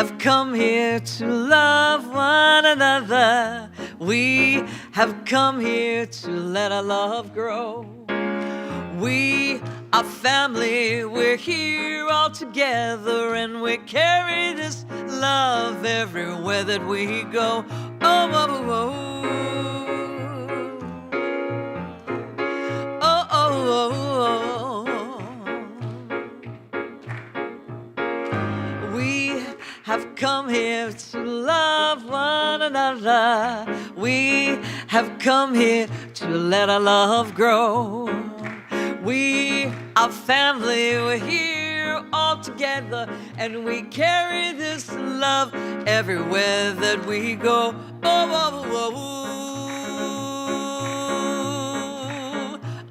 have come here to love one another. We have come here to let our love grow. We are family, we're here all together, and we carry this love everywhere that we go. Oh, oh, oh, oh, oh, oh. We have come here to love one another. We have come here to let our love grow. We are family, we're here all together, and we carry this love everywhere that we go. Oh, oh, oh,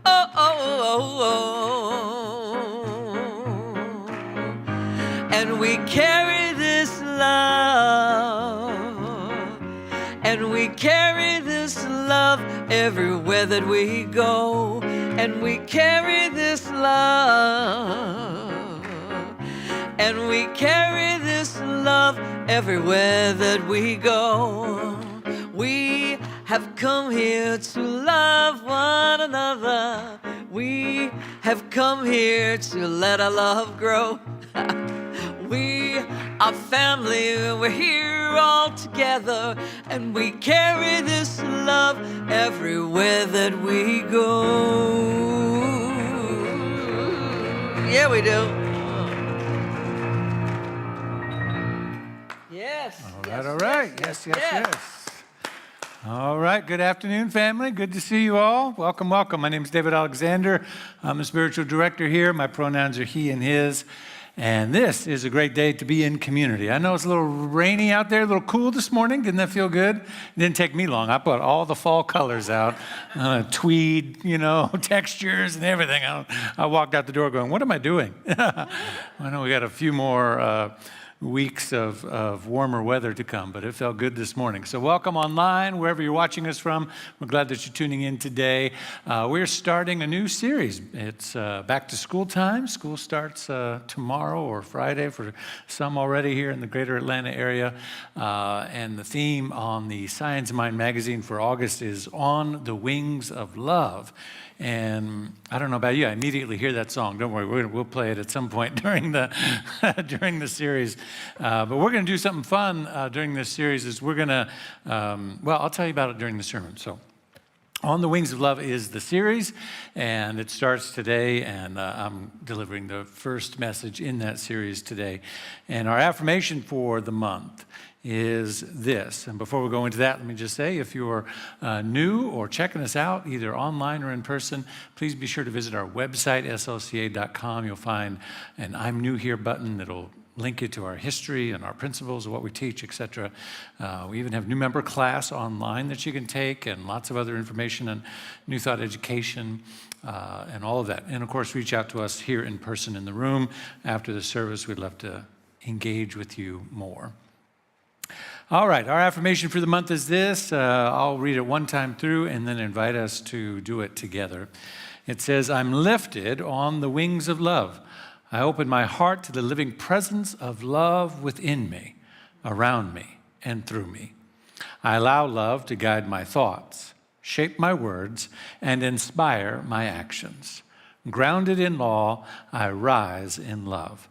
oh, oh, oh, oh. And we carry this love, and we carry this love everywhere that we go. And we carry this love, and we carry this love everywhere that we go. We have come here to love one another. We have come here to let our love grow. We are family, we're here all together, and we carry this love everywhere that we go. Yeah, we do. Yes. All right. Yes. All right. Good afternoon, family. Good to see you all. Welcome. My name is David Alexander. I'm a spiritual director here. My pronouns are he and his. And this is a great day to be in community. I know it's a little rainy out there, a little cool this morning. Didn't that feel good? It didn't take me long. I put all the fall colors out, tweed, textures and everything. I walked out the door going, what am I doing? I know we got a few more weeks of warmer weather to come, but it felt good this morning. So welcome online, wherever you're watching us from. We're glad that you're tuning in today. We're starting a new series. It's back to school time. School starts tomorrow or Friday for some already here in the greater Atlanta area. And the theme on the Science Mind magazine for August is On the Wings of Love. And I don't know about you, I immediately hear that song. Don't worry, we'll play it at some point during the during the series. But we're going to do something fun during this series. Is we're going to, I'll tell you about it during the sermon. So, On the Wings of Love is the series, and it starts today, and I'm delivering the first message in that series today. And our affirmation for the month is this. And before we go into that, let me just say, if you're new or checking us out, either online or in person, please be sure to visit our website, SLCA.com. You'll find an I'm New Here button that'll link you to our history and our principles of what we teach, etc. We even have new member class online that you can take, and lots of other information on New Thought education and all of that. And of course, reach out to us here in person in the room after the service. We'd love to engage with you more. All right, our affirmation for the month is this. I'll read it one time through and then invite us to do it together. It says, I'm lifted on the wings of love. I open my heart to the living presence of love within me, around me, and through me. I allow love to guide my thoughts, shape my words, and inspire my actions. Grounded in law, I rise in love,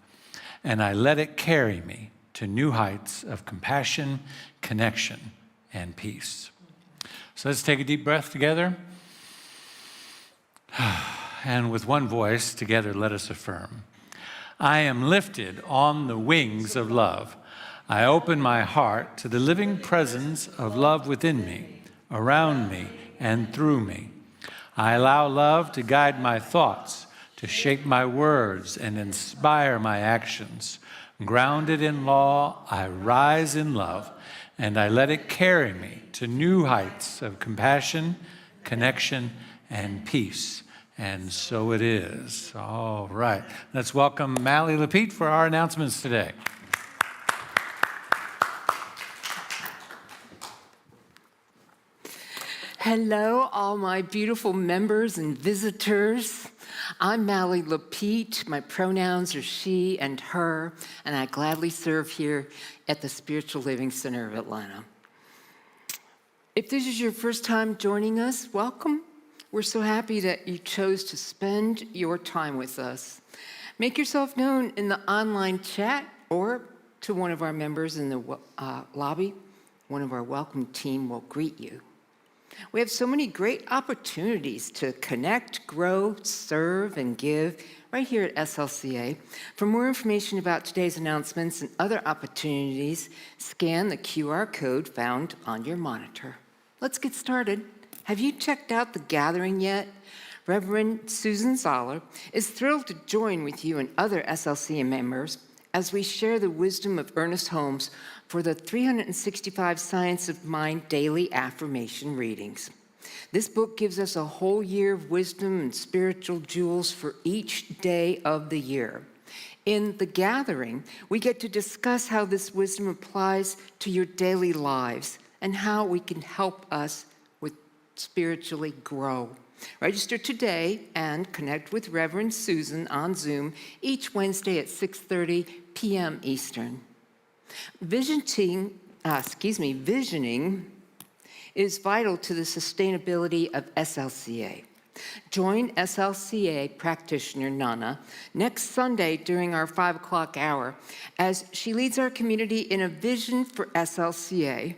and I let it carry me to new heights of compassion, connection, and peace. So let's take a deep breath together. And with one voice, together, let us affirm. I am lifted on the wings of love. I open my heart to the living presence of love within me, around me, and through me. I allow love to guide my thoughts, to shape my words, and inspire my actions. Grounded in law, I rise in love, and I let it carry me to new heights of compassion, connection, and peace. And so it is. All right. Let's welcome Mally Lapete for our announcements today. Hello, all my beautiful members and visitors. I'm Mally Lapete. My pronouns are she and her. and I gladly serve here at the Spiritual Living Center of Atlanta. If this is your first time joining us, welcome. We're so happy that you chose to spend your time with us. Make yourself known in the online chat or to one of our members in the lobby. One of our welcome team will greet you. We have so many great opportunities to connect, grow, serve, and give right here at SLCA. For more information about today's announcements and other opportunities, scan the QR code found on your monitor. Let's get started. Have you checked out the gathering yet? Reverend Susan Zoller is thrilled to join with you and other SLCA members as we share the wisdom of Ernest Holmes for the 365 Science of Mind daily affirmation readings. This book gives us a whole year of wisdom and spiritual jewels for each day of the year. In the gathering, we get to discuss how this wisdom applies to your daily lives and how we can help us with spiritually grow. Register today and connect with Reverend Susan on Zoom each Wednesday at 6:30 p.m. Eastern. Visioning is vital to the sustainability of SLCA. Join SLCA practitioner Nana next Sunday during our 5 o'clock hour as she leads our community in a vision for SLCA.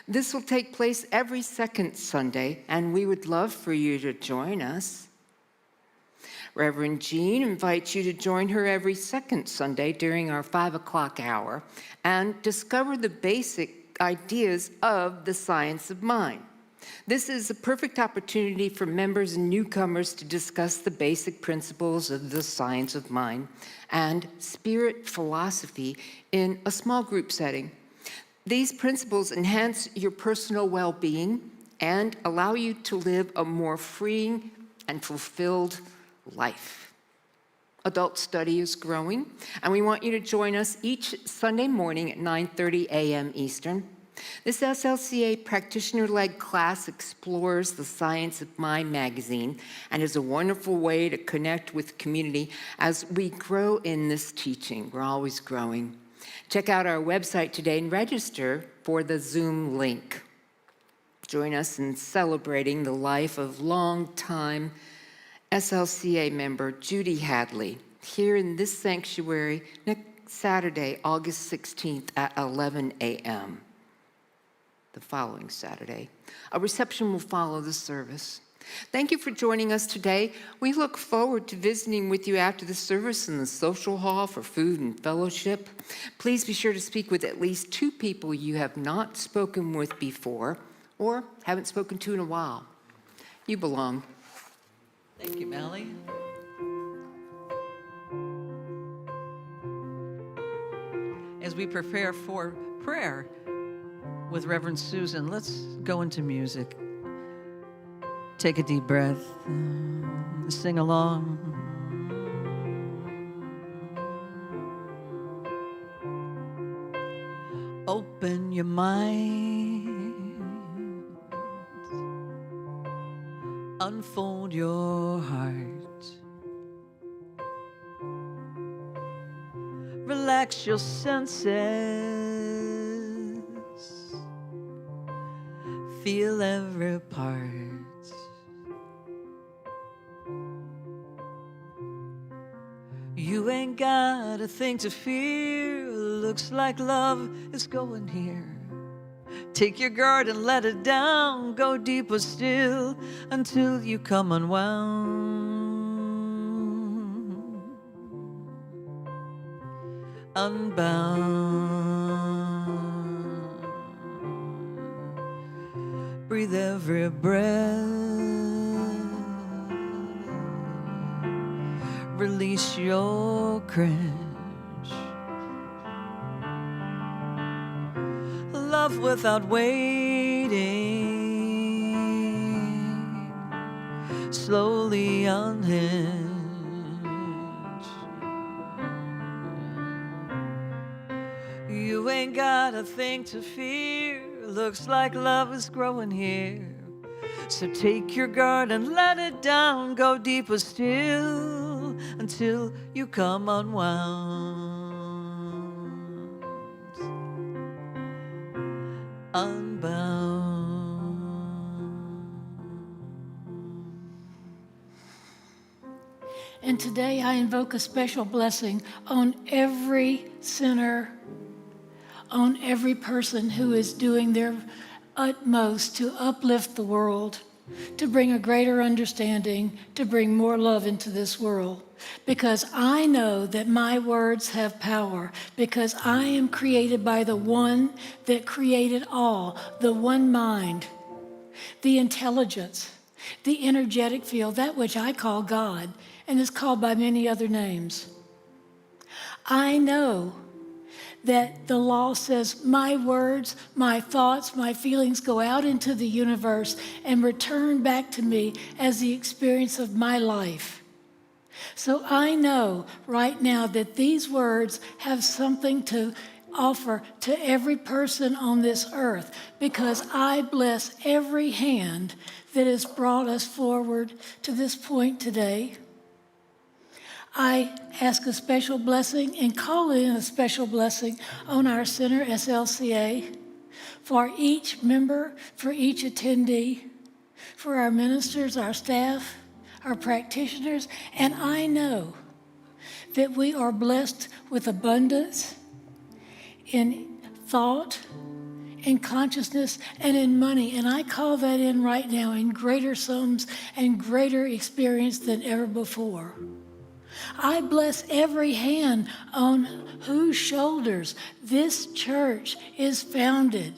This will take place every second Sunday, and we would love for you to join us. Reverend Jean invites you to join her every second Sunday during our 5 o'clock hour and discover the basic ideas of the science of mind. This is a perfect opportunity for members and newcomers to discuss the basic principles of the science of mind and spirit philosophy in a small group setting. These principles enhance your personal well-being and allow you to live a more freeing and fulfilled life. Adult study is growing, and we want you to join us each Sunday morning at 9:30 a.m. Eastern. This SLCA practitioner-led class explores the Science of Mind magazine and is a wonderful way to connect with community as we grow in this teaching. We're always growing. Check out our website today and register for the Zoom link. Join us in celebrating the life of longtime SLCA member Judy Hadley here in this sanctuary next Saturday, August 16th at 11 a.m. The following Saturday. A reception will follow the service. Thank you for joining us today. We look forward to visiting with you after the service in the social hall for food and fellowship. Please be sure to speak with at least 2 people you have not spoken with before or haven't spoken to in a while. You belong. Thank you, Melly. As we prepare for prayer with Reverend Susan, let's go into music. Take a deep breath, sing along. Open your mind, unfold your heart, relax your senses, feel every part. You ain't got a thing to fear. Looks like love is going here. Take your guard and let it down. Go deeper still until you come unwound. Unbound. Breathe every breath. Release your cringe. Love without waiting. Slowly unhinge. You ain't got a thing to fear. Looks like love is growing here. So take your guard and let it down. Go deeper still until you come unwound. unbound. And today I invoke a special blessing on every sinner, on every person who is doing their utmost to uplift the world, to bring a greater understanding, to bring more love into this world. Because I know that my words have power, because I am created by the one that created all, the one mind, the intelligence, the energetic field, that which I call God, and is called by many other names. I know that the law says my words, my thoughts, my feelings go out into the universe and return back to me as the experience of my life. So I know right now that these words have something to offer to every person on this earth, because I bless every hand that has brought us forward to this point today. I ask a special blessing and call in a special blessing on our center, SLCA, for each member, for each attendee, for our ministers, our staff, our practitioners, and I know that we are blessed with abundance in thought, in consciousness, and in money. And I call that in right now in greater sums and greater experience than ever before. I bless every hand on whose shoulders this church is founded.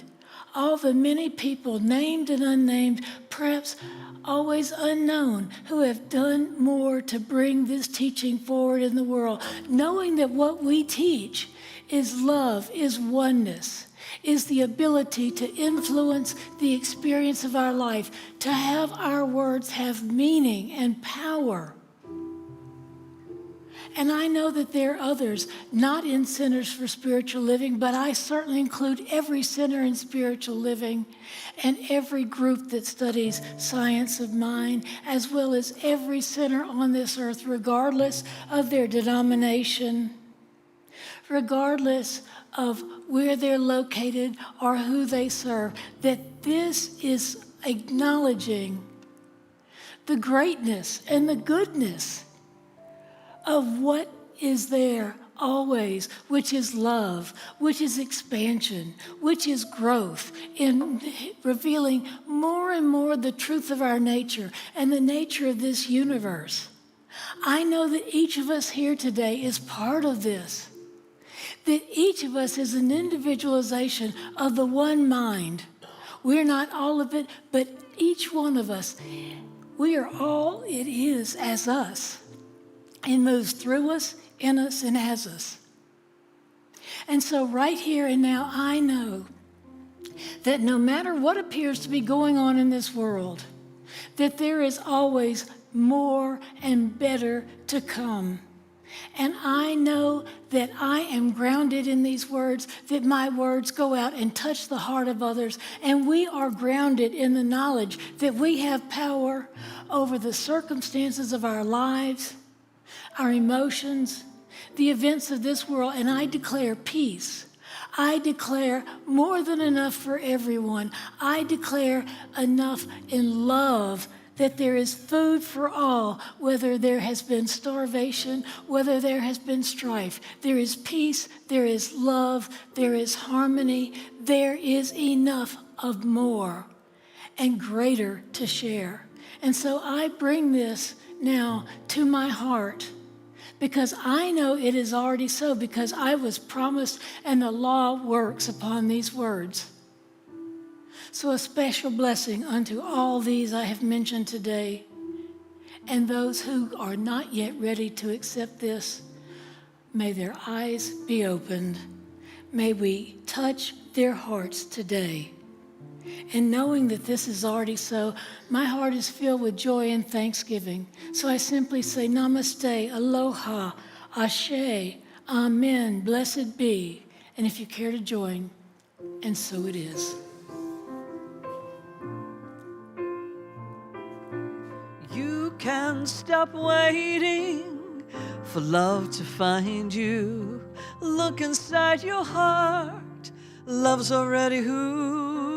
All the many people, named and unnamed, perhaps always unknown, who have done more to bring this teaching forward in the world, knowing that what we teach is love, is oneness, is the ability to influence the experience of our life, to have our words have meaning and power. And I know that there are others not in Centers for Spiritual Living, but I certainly include every center in spiritual living and every group that studies science of mind, as well as every center on this earth, regardless of their denomination, regardless of where they're located or who they serve, that this is acknowledging the greatness and the goodness of what is there always, which is love, which is expansion, which is growth, in revealing more and more the truth of our nature and the nature of this universe. I know that each of us here today is part of this, that each of us is an individualization of the one mind. We're not all of it, but each one of us, we are all it is as us. It moves through us, in us, and as us. And so right here and now, I know that no matter what appears to be going on in this world, that there is always more and better to come. And I know that I am grounded in these words, that my words go out and touch the heart of others, and we are grounded in the knowledge that we have power over the circumstances of our lives, our emotions, the events of this world, and I declare peace. I declare more than enough for everyone. I declare enough in love, that there is food for all, whether there has been starvation, whether there has been strife. There is peace, there is love, there is harmony, there is enough of more and greater to share. And so I bring this now to my heart, because I know it is already so, because I was promised and the law works upon these words. So a special blessing unto all these I have mentioned today, and those who are not yet ready to accept this, may their eyes be opened. May we touch their hearts today. And knowing that this is already so, my heart is filled with joy and thanksgiving. So I simply say, Namaste, Aloha, Ashe, Amen, blessed be. And if you care to join, and so it is. You can stop waiting for love to find you. Look inside your heart. Love's already who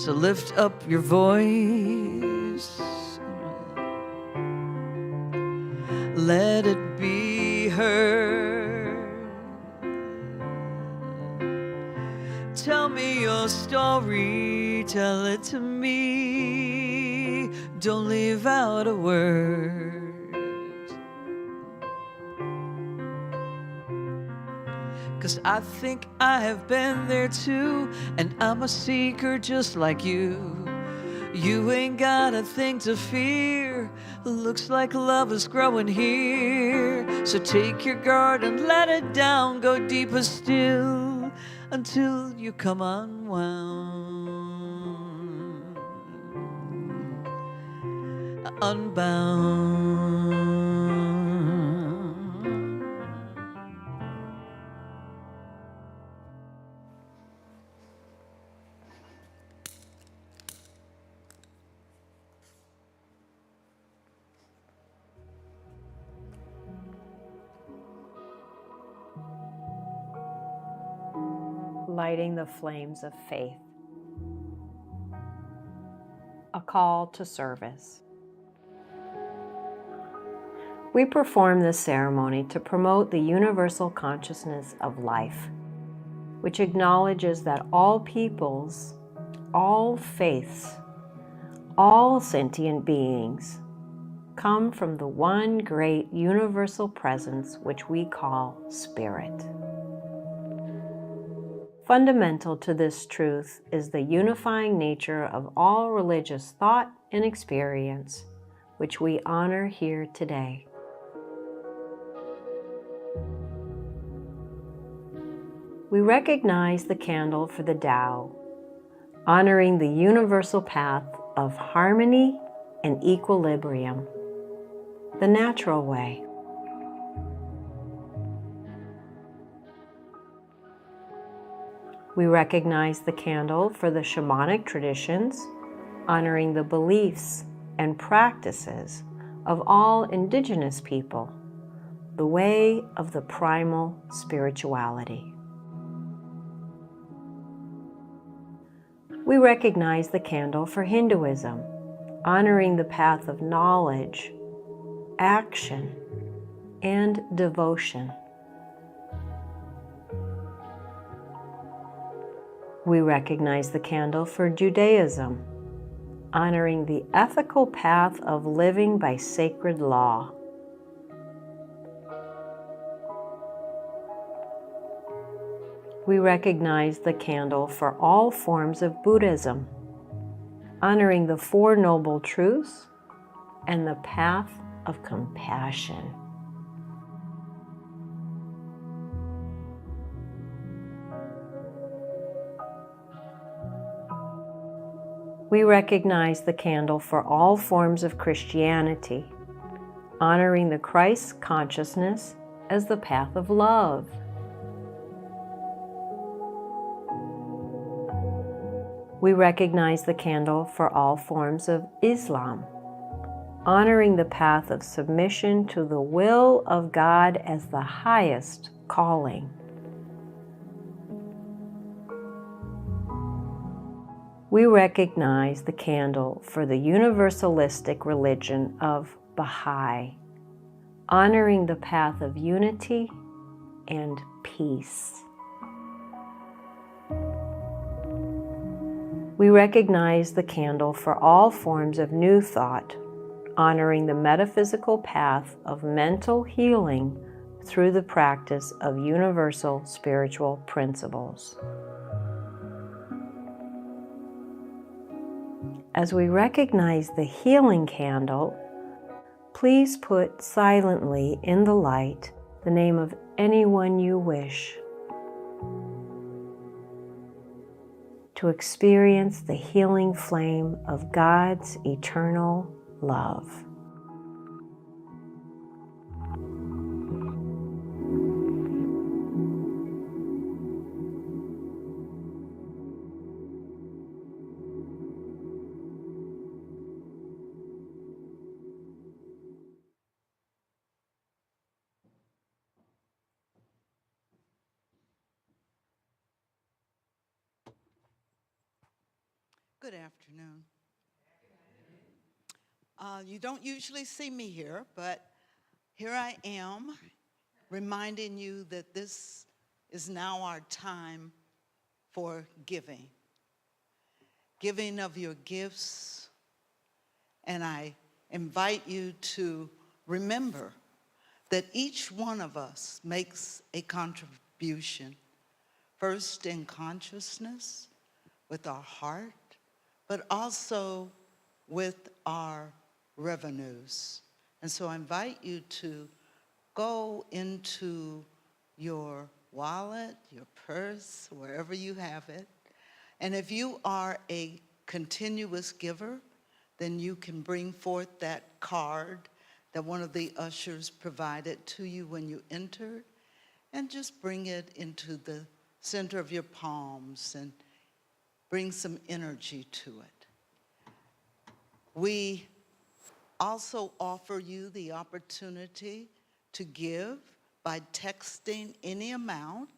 So lift up your voice. Let it be heard. Tell me your story, tell it to me. Don't leave out a word. 'Cause I think I have been there too, and I'm a seeker just like you. You ain't got a thing to fear. Looks like love is growing here. So take your guard and let it down. Go deeper still until you come unwound, unbound. Lighting the flames of faith. A call to service. We perform this ceremony to promote the universal consciousness of life, which acknowledges that all peoples, all faiths, all sentient beings come from the one great universal presence which we call Spirit. Fundamental to this truth is the unifying nature of all religious thought and experience, which we honor here today. We recognize the candle for the Tao, honoring the universal path of harmony and equilibrium, the natural way. We recognize the candle for the shamanic traditions, honoring the beliefs and practices of all indigenous people, the way of the primal spirituality. We recognize the candle for Hinduism, honoring the path of knowledge, action, and devotion. We recognize the candle for Judaism, honoring the ethical path of living by sacred law. We recognize the candle for all forms of Buddhism, honoring the Four Noble Truths and the path of compassion. We recognize the candle for all forms of Christianity, honoring the Christ consciousness as the path of love. We recognize the candle for all forms of Islam, honoring the path of submission to the will of God as the highest calling. We recognize the candle for the universalistic religion of Baha'i, honoring the path of unity and peace. We recognize the candle for all forms of New Thought, honoring the metaphysical path of mental healing through the practice of universal spiritual principles. As we recognize the healing candle, please put silently in the light the name of anyone you wish to experience the healing flame of God's eternal love. Good afternoon. You don't usually see me here, but here I am reminding you that this is now our time for giving. Giving of your gifts, and I invite you to remember that each one of us makes a contribution, first in consciousness, with our heart, but also with our revenues. And so I invite you to go into your wallet, your purse, wherever you have it. And if you are a continuous giver, then you can bring forth that card that one of the ushers provided to you when you entered, and just bring it into the center of your palms and bring some energy to it. We also offer you the opportunity to give by texting any amount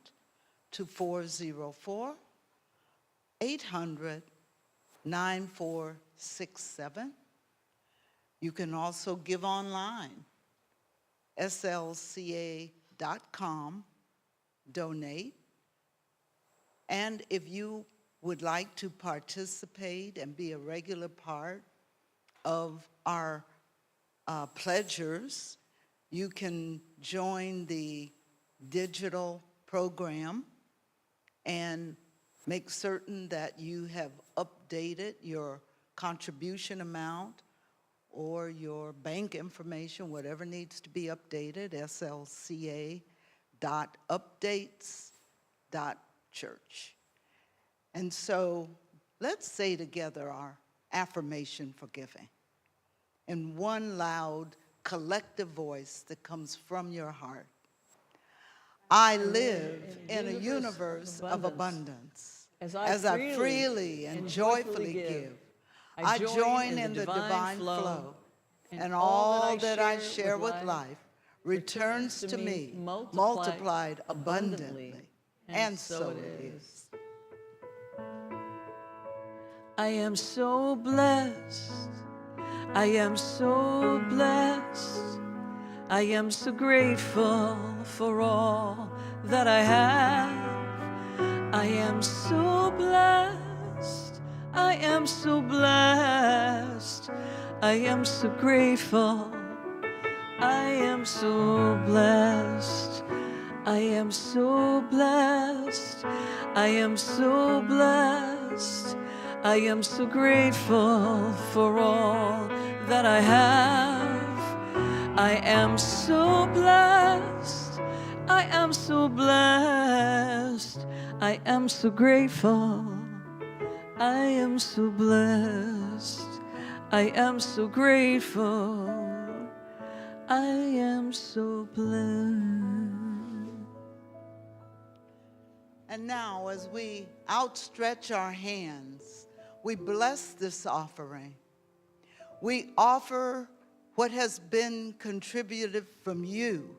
to 404-800-9467. You can also give online, SLCA.com, donate. And if you would like to participate and be a regular part of our pledgers, you can join the digital program and make certain that you have updated your contribution amount or your bank information, whatever needs to be updated, slca.updates.church. And so let's say together our affirmation for giving in one loud collective voice that comes from your heart. I live in a universe of abundance. As I freely and joyfully give, I join in the divine flow, and all that I share with life returns to me multiplied abundantly. And so it is. I am so blessed. I am so blessed. I am so grateful for all that I have. I am so blessed. I am so blessed. I am so grateful. I am so blessed. I am so blessed. I am so blessed. I am so grateful for all that I have. I am so blessed. I am so blessed. I am so grateful. I am so blessed. I am so grateful. I am so blessed. And now, as we outstretch our hands, we bless this offering. We offer what has been contributed from you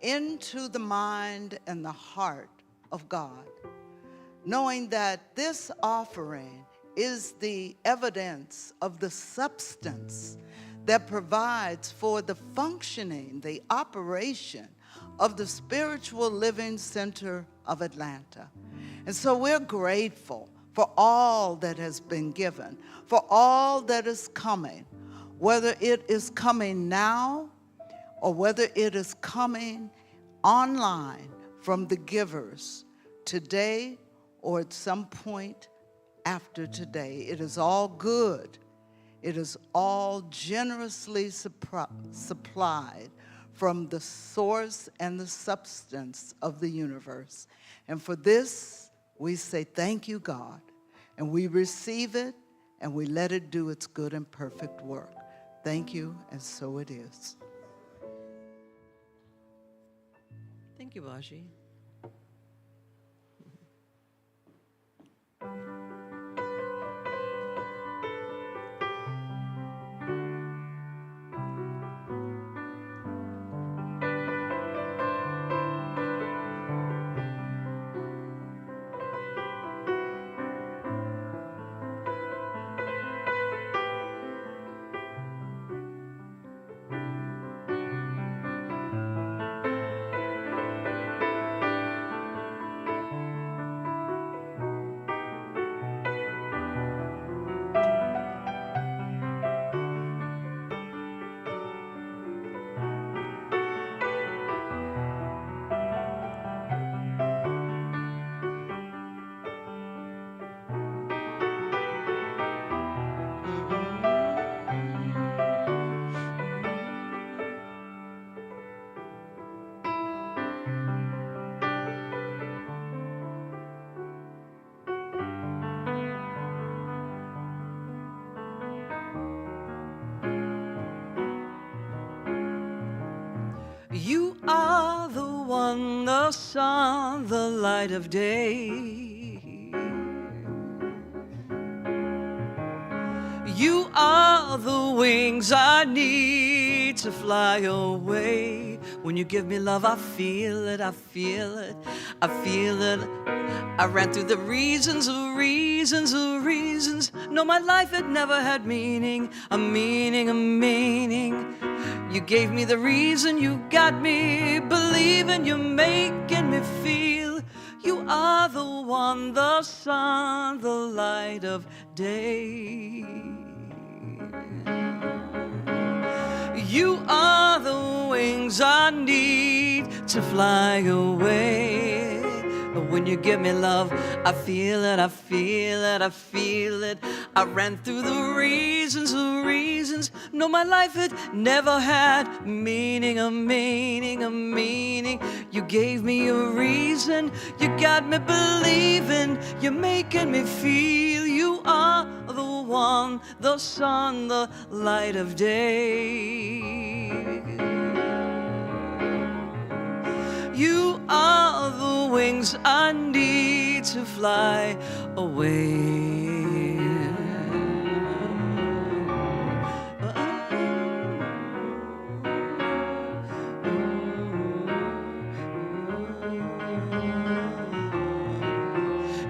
into the mind and the heart of God, knowing that this offering is the evidence of the substance that provides for the functioning, the operation of the Spiritual Living Center of Atlanta. And so we're grateful for all that has been given, for all that is coming, whether it is coming now or whether it is coming online from the givers today or at some point after today. It is all good. It is all generously supplied from the source and the substance of the universe. And for this, we say thank you, God, and we receive it, and we let it do its good and perfect work. Thank you, and so it is. Thank you, Baji. the sun, the light of day. You are the wings I need to fly away. When you give me love, I feel it, I feel it, I feel it. I ran through the reasons of reasons of reasons. No, my life had never had meaning, a meaning, a meaning. You gave me the reason, you got me believing, you're making me feel. You are the one, the sun, the light of day. You are the wings I need to fly away. When you give me love, I feel it, I feel it, I feel it. I ran through the reasons, the reasons. No, my life had never had meaning, a meaning, a meaning. You gave me a reason, you got me believing, you're making me feel. You are the one, the sun, the light of day. You are the wings I need to fly away.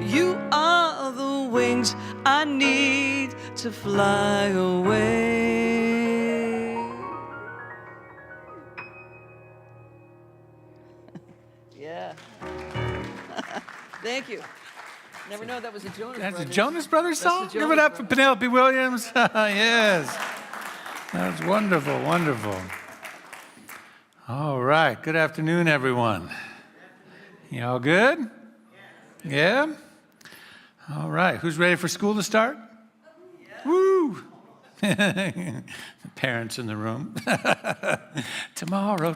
You are the wings I need to fly away. Yeah. Thank you. Never know that was a Jonas That's Brothers. a Jonas Brothers That's song? the Give it Jonas up for Penelope Williams. Yes. That's wonderful, wonderful. All right. Good afternoon, everyone. You all good? Yeah? All right. Who's ready for school to start? Woo! Parents in the room. Tomorrow.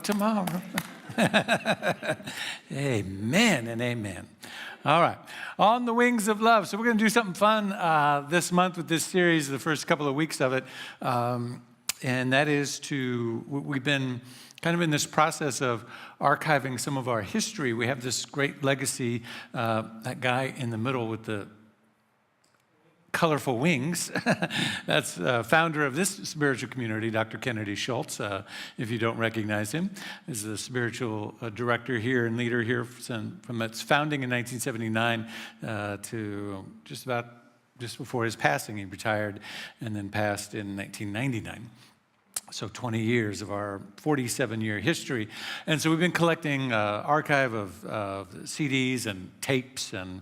Amen and amen. All right. On the Wings of Love. So we're going to do something fun this month with this series, the first couple of weeks of it. And that is we've been kind of in this process of archiving some of our history. We have this great legacy, that guy in the middle with the colorful wings. That's founder of this spiritual community, Dr. Kennedy Schultz. If you don't recognize him, is the spiritual director here and leader here from its founding in 1979 to just before his passing. He retired and then passed in 1999. So 20 years of our 47-year history. And so we've been collecting archive of CDs and tapes and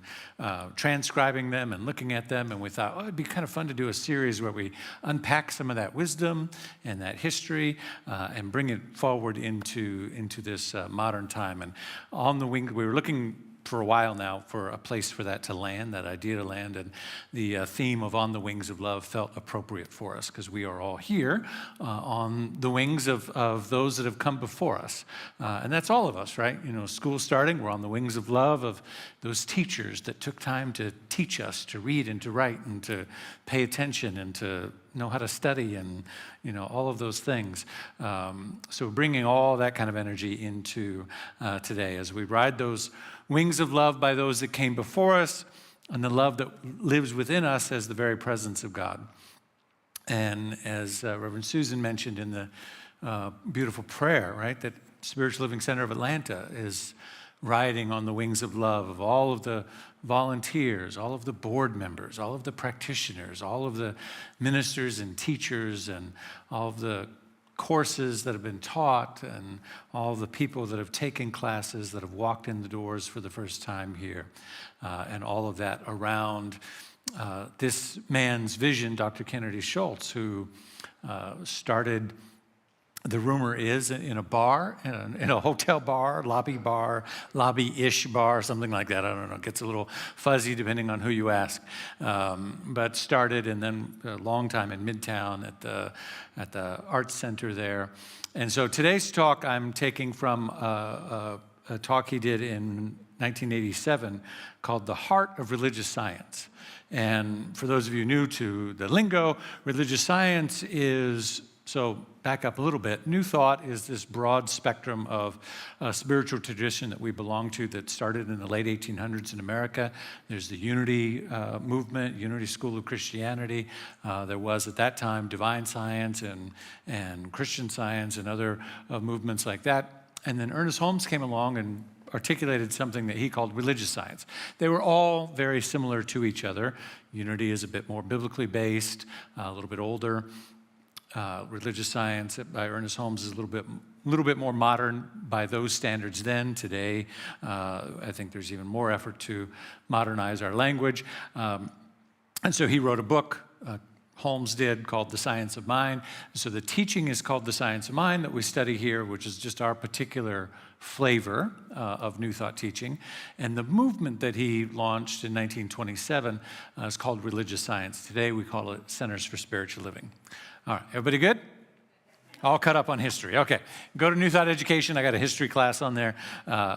transcribing them and looking at them. And we thought, it'd be kind of fun to do a series where we unpack some of that wisdom and that history and bring it forward into this modern time. And on the wing, we were looking for a while now for a place for that to land, that idea to land, and the theme of On the Wings of Love felt appropriate for us because we are all here on the wings of those that have come before us. And that's all of us, right? You know, school starting, we're on the wings of love of those teachers that took time to teach us to read and to write and to pay attention and to know how to study and, you know, all of those things. So bringing all that kind of energy into today as we ride those wings of love by those that came before us, and the love that lives within us as the very presence of God. And as Reverend Susan mentioned in the beautiful prayer, right, that Spiritual Living Center of Atlanta is riding on the wings of love of all of the volunteers, all of the board members, all of the practitioners, all of the ministers and teachers, and all of the courses that have been taught, and all the people that have taken classes, that have walked in the doors for the first time here, and all of that around this man's vision, Dr. Kennedy Schultz, who started, the rumor is, in a bar, in a hotel bar, lobby-ish bar, something like that. I don't know. It gets a little fuzzy depending on who you ask. But started, and then a long time in Midtown at the Arts Center there. And so today's talk I'm taking from a talk he did in 1987 called The Heart of Religious Science. And for those of you new to the lingo, religious science is So back up a little bit. New Thought is this broad spectrum of spiritual tradition that we belong to that started in the late 1800s in America. There's the Unity movement, Unity School of Christianity. There was at that time Divine Science and Christian Science and other movements like that. And then Ernest Holmes came along and articulated something that he called religious science. They were all very similar to each other. Unity is a bit more biblically based, a little bit older. Religious science by Ernest Holmes is a little bit more modern by those standards then. Today, I think there's even more effort to modernize our language. And so he wrote a book, Holmes did, called The Science of Mind. So the teaching is called The Science of Mind that we study here, which is just our particular flavor of New Thought teaching. And the movement that he launched in 1927 is called Religious Science. Today we call it Centers for Spiritual Living. All right, everybody good? All caught up on history. Okay, go to New Thought Education. I got a history class on there,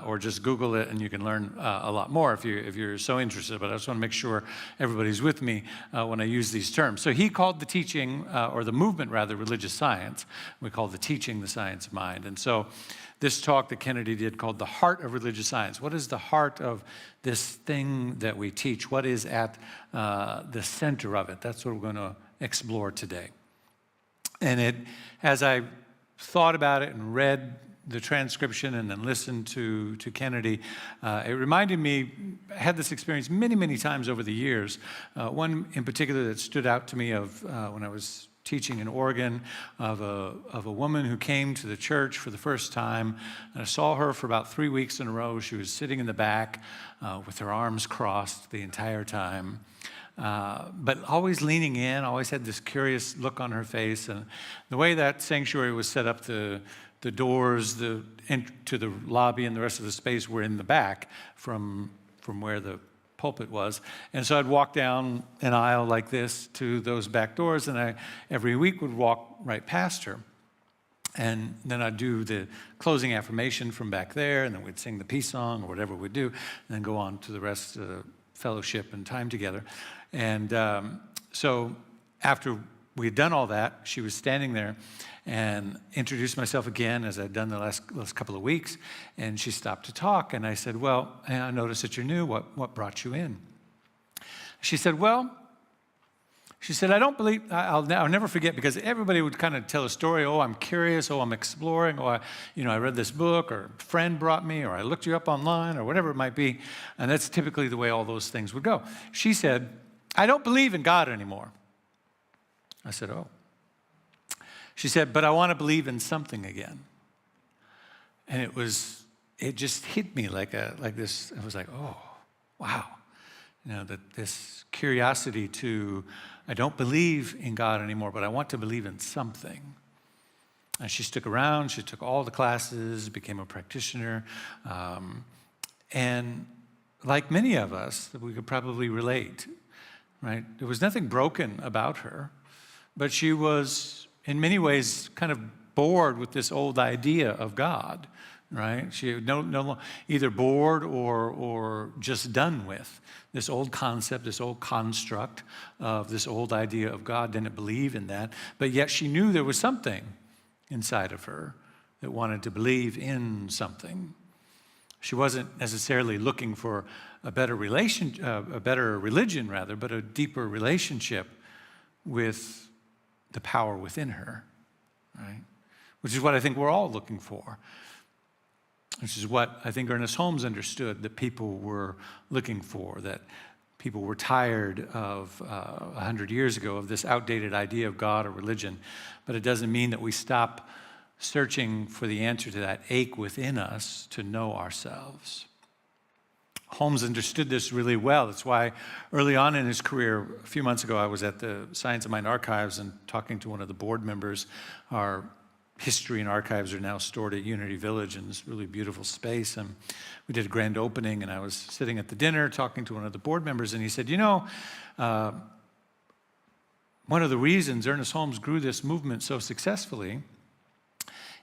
or just Google it, and you can learn a lot more if you're so interested. But I just want to make sure everybody's with me when I use these terms. So he called the teaching, or the movement rather, religious science. We call the teaching the science of mind. And so this talk that Kennedy did called The Heart of Religious Science. What is the heart of this thing that we teach? What is at the center of it? That's what we're going to explore today. And as I thought about it and read the transcription and then listened to Kennedy, it reminded me, I had this experience many, many times over the years. One in particular that stood out to me of when I was teaching in Oregon of a woman who came to the church for the first time. And I saw her for about 3 weeks in a row. She was sitting in the back with her arms crossed the entire time. But always leaning in, always had this curious look on her face. And the way that sanctuary was set up, the doors to the lobby and the rest of the space were in the back from where the pulpit was. And so I'd walk down an aisle like this to those back doors, and I every week would walk right past her. And then I'd do the closing affirmation from back there, and then we'd sing the peace song or whatever we'd do, and then go on to the rest of the fellowship and time together. And so after we had done all that, she was standing there and introduced myself again as I'd done the last couple of weeks. And she stopped to talk. And I said, well, I noticed that you're new. What brought you in? She said, I don't believe, I'll never forget, because everybody would kind of tell a story. Oh, I'm curious. Oh, I'm exploring. Oh, I read this book, or a friend brought me, or I looked you up online, or whatever it might be. And that's typically the way all those things would go. She said, I don't believe in God anymore. I said, oh. She said, but I want to believe in something again. And it just hit me like this. I was like, oh, wow. This curiosity to, I don't believe in God anymore, but I want to believe in something. And she stuck around. She took all the classes, became a practitioner. And like many of us, we could probably relate, right? There was nothing broken about her, but she was, in many ways, kind of bored with this old idea of God, right? She no either bored or just done with this old concept, this old construct of this old idea of God. Didn't believe in that, but yet she knew there was something inside of her that wanted to believe in something. She wasn't necessarily looking for a better religion, but a deeper relationship with the power within her, right? Which is what I think we're all looking for. Which is what I think Ernest Holmes understood that people were looking for, that people were tired of 100 years ago of this outdated idea of God or religion. But it doesn't mean that we stop searching for the answer to that ache within us to know ourselves. Holmes understood this really well. That's why early on in his career, a few months ago, I was at the Science of Mind Archives and talking to one of the board members. Our history and archives are now stored at Unity Village in this really beautiful space. And we did a grand opening, and I was sitting at the dinner talking to one of the board members, and he said, one of the reasons Ernest Holmes grew this movement so successfully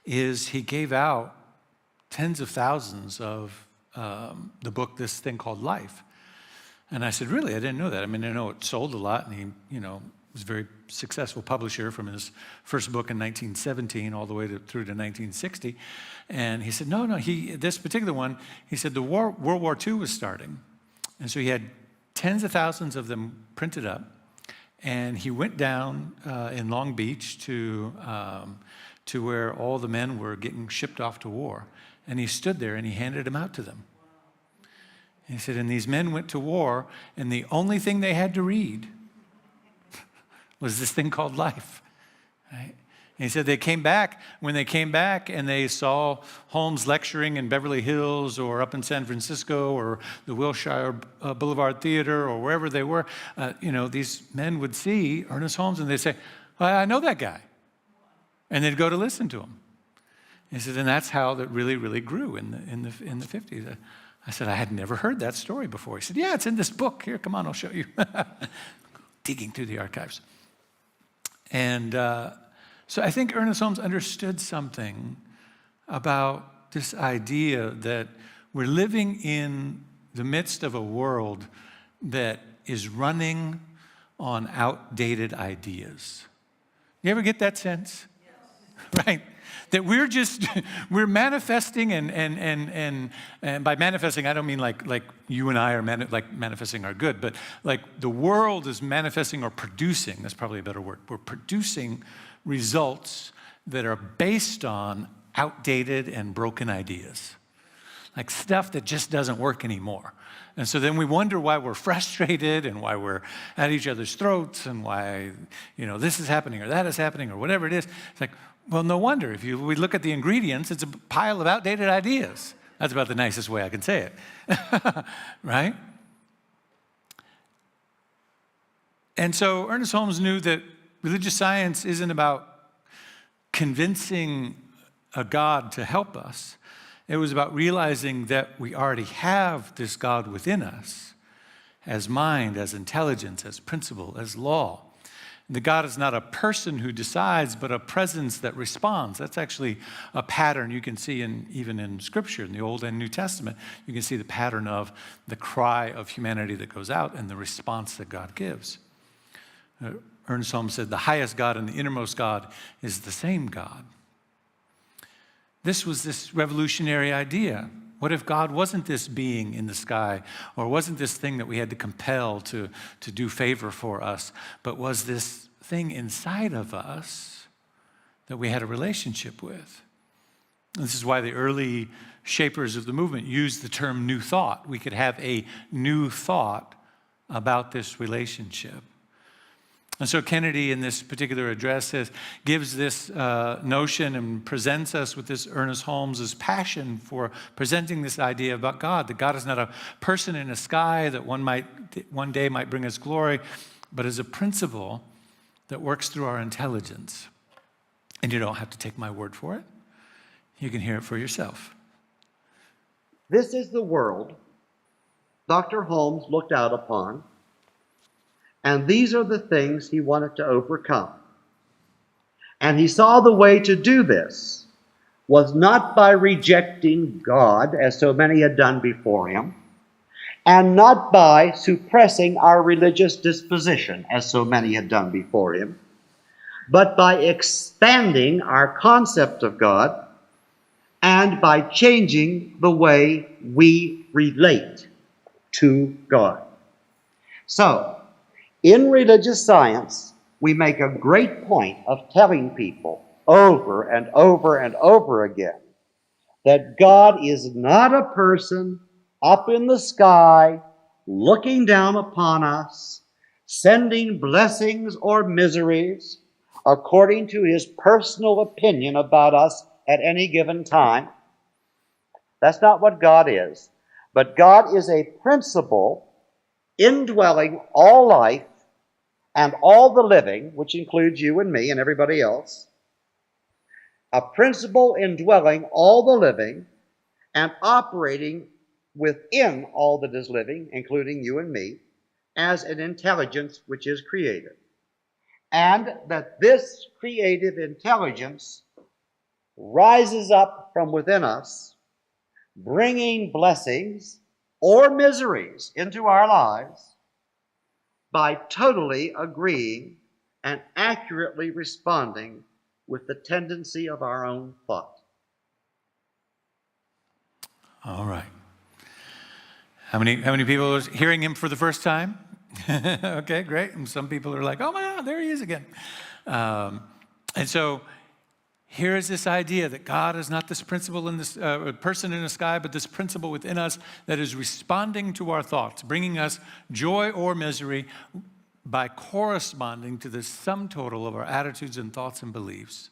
is he gave out tens of thousands of the book, this thing called Life. And I said, really? I didn't know that. I mean, I know it sold a lot, and he, was a very successful publisher from his first book in 1917 all the way through to 1960. And he said, no, this particular one, he said World War II was starting. And so he had tens of thousands of them printed up. And he went down in Long Beach to where all the men were getting shipped off to war. And he stood there and he handed them out to them. And he said, and these men went to war, and the only thing they had to read was this thing called life. Right? And he said when they came back and they saw Holmes lecturing in Beverly Hills or up in San Francisco or the Wilshire Boulevard Theater or wherever they were, these men would see Ernest Holmes and they'd say, well, I know that guy. And they'd go to listen to him. He said, and that's how that really, really grew in the 50s. I said, I had never heard that story before. He said, yeah, it's in this book. Here, come on, I'll show you. Digging through the archives. And so I think Ernest Holmes understood something about this idea that we're living in the midst of a world that is running on outdated ideas. You ever get that sense? Yes. Right? That we're manifesting, and by manifesting, I don't mean like you and I are manifesting our good, but like the world is manifesting or producing, that's probably a better word. We're producing results that are based on outdated and broken ideas, like stuff that just doesn't work anymore. And so then we wonder why we're frustrated and why we're at each other's throats and why, this is happening or that is happening or whatever it is. It's like, well, no wonder. If we look at the ingredients, it's a pile of outdated ideas. That's about the nicest way I can say it, right? And so Ernest Holmes knew that religious science isn't about convincing a God to help us. It was about realizing that we already have this God within us as mind, as intelligence, as principle, as law. The God is not a person who decides, but a presence that responds. That's actually a pattern you can see even in Scripture, in the Old and New Testament. You can see the pattern of the cry of humanity that goes out and the response that God gives. Ernest Holmes said, the highest God and the innermost God is the same God. This was this revolutionary idea. What if God wasn't this being in the sky, or wasn't this thing that we had to compel to do favor for us, but was this thing inside of us that we had a relationship with? And this is why the early shapers of the movement used the term new thought. We could have a new thought about this relationship. And so Kennedy, in this particular address, gives this notion and presents us with this Ernest Holmes' passion for presenting this idea about God, that God is not a person in the sky that one day might bring us glory, but is a principle that works through our intelligence. And you don't have to take my word for it. You can hear it for yourself. This is the world Dr. Holmes looked out upon, and these are the things he wanted to overcome. And he saw the way to do this was not by rejecting God, as so many had done before him, and not by suppressing our religious disposition, as so many had done before him, but by expanding our concept of God and by changing the way we relate to God. So, in religious science, we make a great point of telling people over and over and over again that God is not a person up in the sky looking down upon us, sending blessings or miseries according to his personal opinion about us at any given time. That's not what God is. But God is a principle indwelling all life and all the living, which includes you and me and everybody else, a principle indwelling all the living and operating within all that is living, including you and me, as an intelligence which is created. And that this creative intelligence rises up from within us, bringing blessings or miseries into our lives by totally agreeing and accurately responding with the tendency of our own thought. All right. How many people are hearing him for the first time? Okay, great. And some people are like, oh my God, there he is again. And so here is this idea that God is not this principle in this person in the sky, but this principle within us that is responding to our thoughts, bringing us joy or misery by corresponding to the sum total of our attitudes and thoughts and beliefs.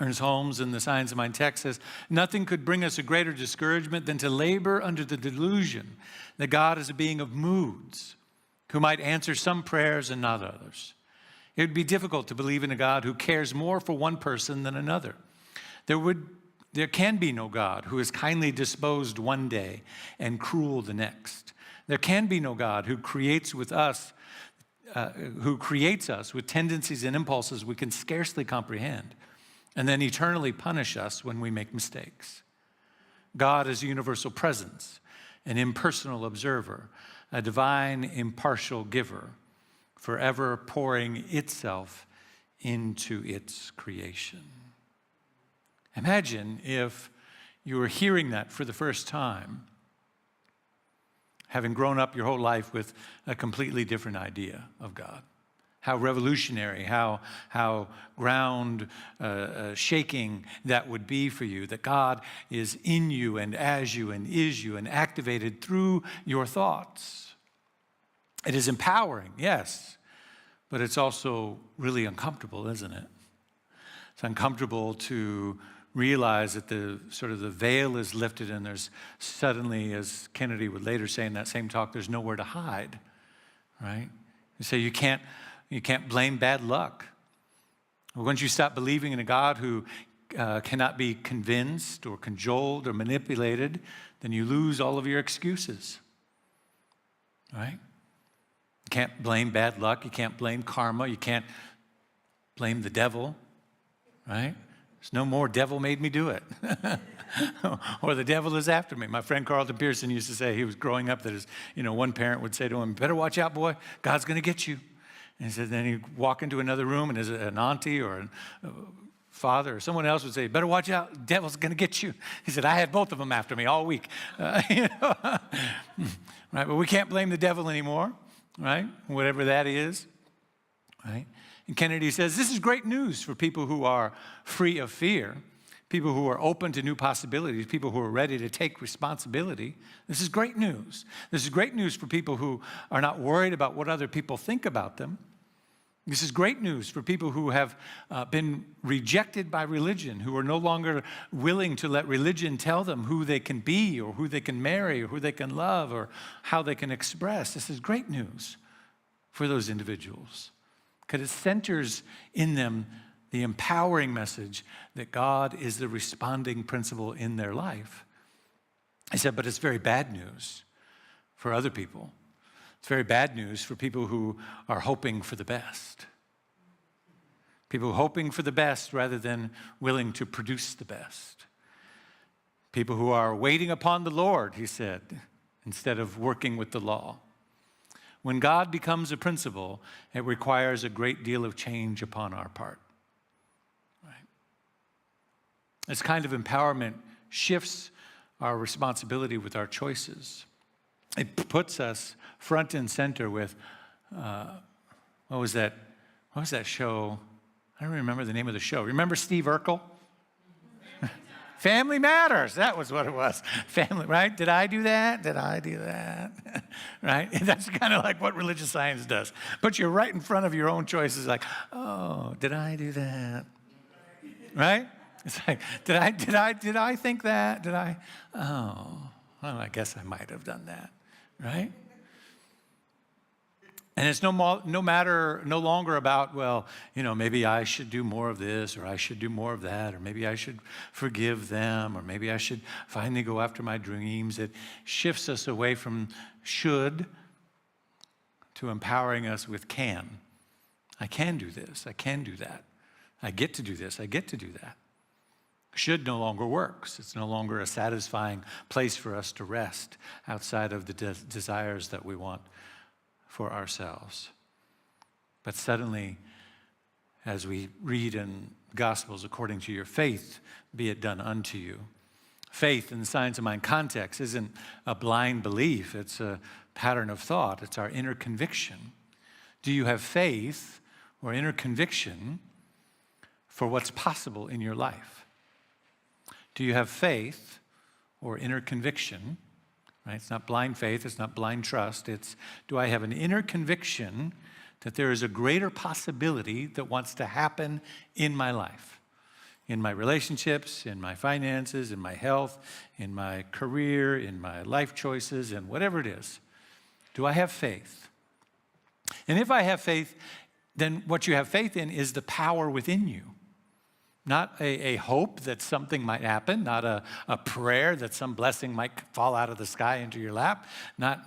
Ernest Holmes in the Science of Mind text says, nothing could bring us a greater discouragement than to labor under the delusion that God is a being of moods who might answer some prayers and not others. It would be difficult to believe in a God who cares more for one person than another. There can be no God who is kindly disposed one day and cruel the next. There can be no God who creates us with tendencies and impulses we can scarcely comprehend, and then eternally punish us when we make mistakes. God is a universal presence, an impersonal observer, a divine impartial giver, forever pouring itself into its creation. Imagine if you were hearing that for the first time, having grown up your whole life with a completely different idea of God. How revolutionary, how ground shaking that would be for you, that God is in you and as you and is you and activated through your thoughts. It is empowering, yes, but it's also really uncomfortable, isn't it? It's uncomfortable to realize that the veil is lifted and there's suddenly, as Kennedy would later say in that same talk, there's nowhere to hide, right? You say you can't blame bad luck. Once you stop believing in a God who cannot be convinced or cajoled or manipulated, then you lose all of your excuses, right? You can't blame bad luck. You can't blame karma. You can't blame the devil, right? There's no more devil made me do it. Or the devil is after me. My friend Carlton Pearson used to say, he was growing up, that one parent would say to him, better watch out, boy, God's going to get you. And he said, then he'd walk into another room and an auntie or a father or someone else would say, better watch out, the devil's going to get you. He said, I had both of them after me all week. Right? But we can't blame the devil anymore, right? Whatever that is, right? And Kennedy says, this is great news for people who are free of fear, people who are open to new possibilities, people who are ready to take responsibility. This is great news. This is great news for people who are not worried about what other people think about them. This is great news for people who have been rejected by religion, who are no longer willing to let religion tell them who they can be or who they can marry or who they can love or how they can express. This is great news for those individuals because it centers in them the empowering message that God is the responding principle in their life. I said, but it's very bad news for other people. It's very bad news for people who are hoping for the best. People hoping for the best rather than willing to produce the best. People who are waiting upon the Lord, he said, instead of working with the law. When God becomes a principle, it requires a great deal of change upon our part. Right? This kind of empowerment shifts our responsibility with our choices. It puts us front and center with, what was that show? I don't remember the name of the show. Remember Steve Urkel? Family Matters, that was what it was. Family, right? Did I do that? Did I do that? Right? That's kind of like what religious science does. But you're right in front of your own choices, like, oh, did I do that? Right? It's like, did I think that? Well, I guess I might have done that, right? And it's no longer about, well, maybe I should do more of this, or I should do more of that, or maybe I should forgive them, or maybe I should finally go after my dreams. It shifts us away from should to empowering us with can. I can do this, I can do that. I get to do this, I get to do that. Should no longer works. It's no longer a satisfying place for us to rest outside of the desires that we want for ourselves. But suddenly, as we read in the Gospels, according to your faith, be it done unto you. Faith in the Science of Mind context isn't a blind belief. It's a pattern of thought. It's our inner conviction. Do you have faith or inner conviction for what's possible in your life? Do you have faith or inner conviction? Right? It's not blind faith. It's not blind trust. It's, do I have an inner conviction that there is a greater possibility that wants to happen in my life, in my relationships, in my finances, in my health, in my career, in my life choices, and whatever it is? Do I have faith? And if I have faith, then what you have faith in is the power within you. Not a hope that something might happen, not a prayer that some blessing might fall out of the sky into your lap, not